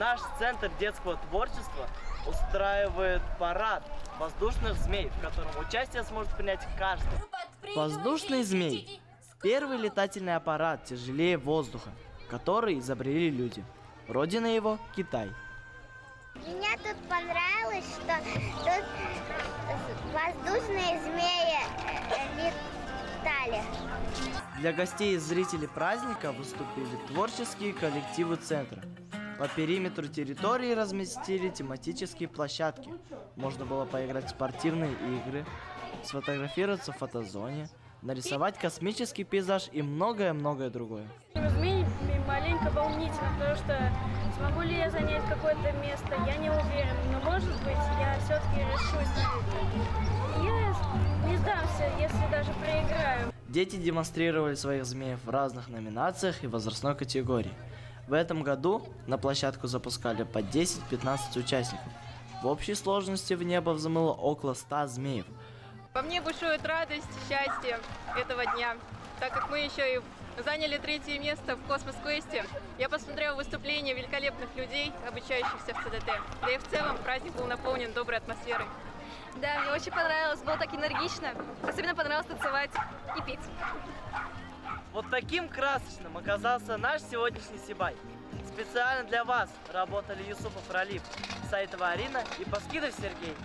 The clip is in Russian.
Наш центр детского творчества устраивает парад воздушных змей, в котором участие сможет принять каждый. Воздушный змей – первый летательный аппарат тяжелее воздуха, который изобрели люди. Родина его – Китай. Мне тут понравилось, что тут воздушные змеи летали. Для гостей и зрителей праздника выступили творческие коллективы центра. По периметру территории разместили тематические площадки. Можно было поиграть в спортивные игры, сфотографироваться в фотозоне, нарисовать космический пейзаж и многое-многое другое. Змей маленько волнительно, потому что смогу ли я занять какое-то место, я не уверен. Но может быть, я все-таки решусь на это. Я не сдамся, если даже проиграю. Дети демонстрировали своих змеев в разных номинациях и возрастной категории. В этом году на площадку запускали по 10-15 участников. В общей сложности в небо взмыло около 100 змеев. Во мне бушует радость, счастье этого дня, так как мы еще и заняли 3-е место в Космос-квесте. Я посмотрела выступления великолепных людей, обучающихся в ЦДТ. Да и в целом праздник был наполнен доброй атмосферой. Да, мне очень понравилось, было так энергично. Особенно понравилось танцевать и пить. Вот таким красочным оказался наш сегодняшний Сибай. Специально для вас работали Юсупов Ралиф, Саитова Арина и Паскидов Сергей.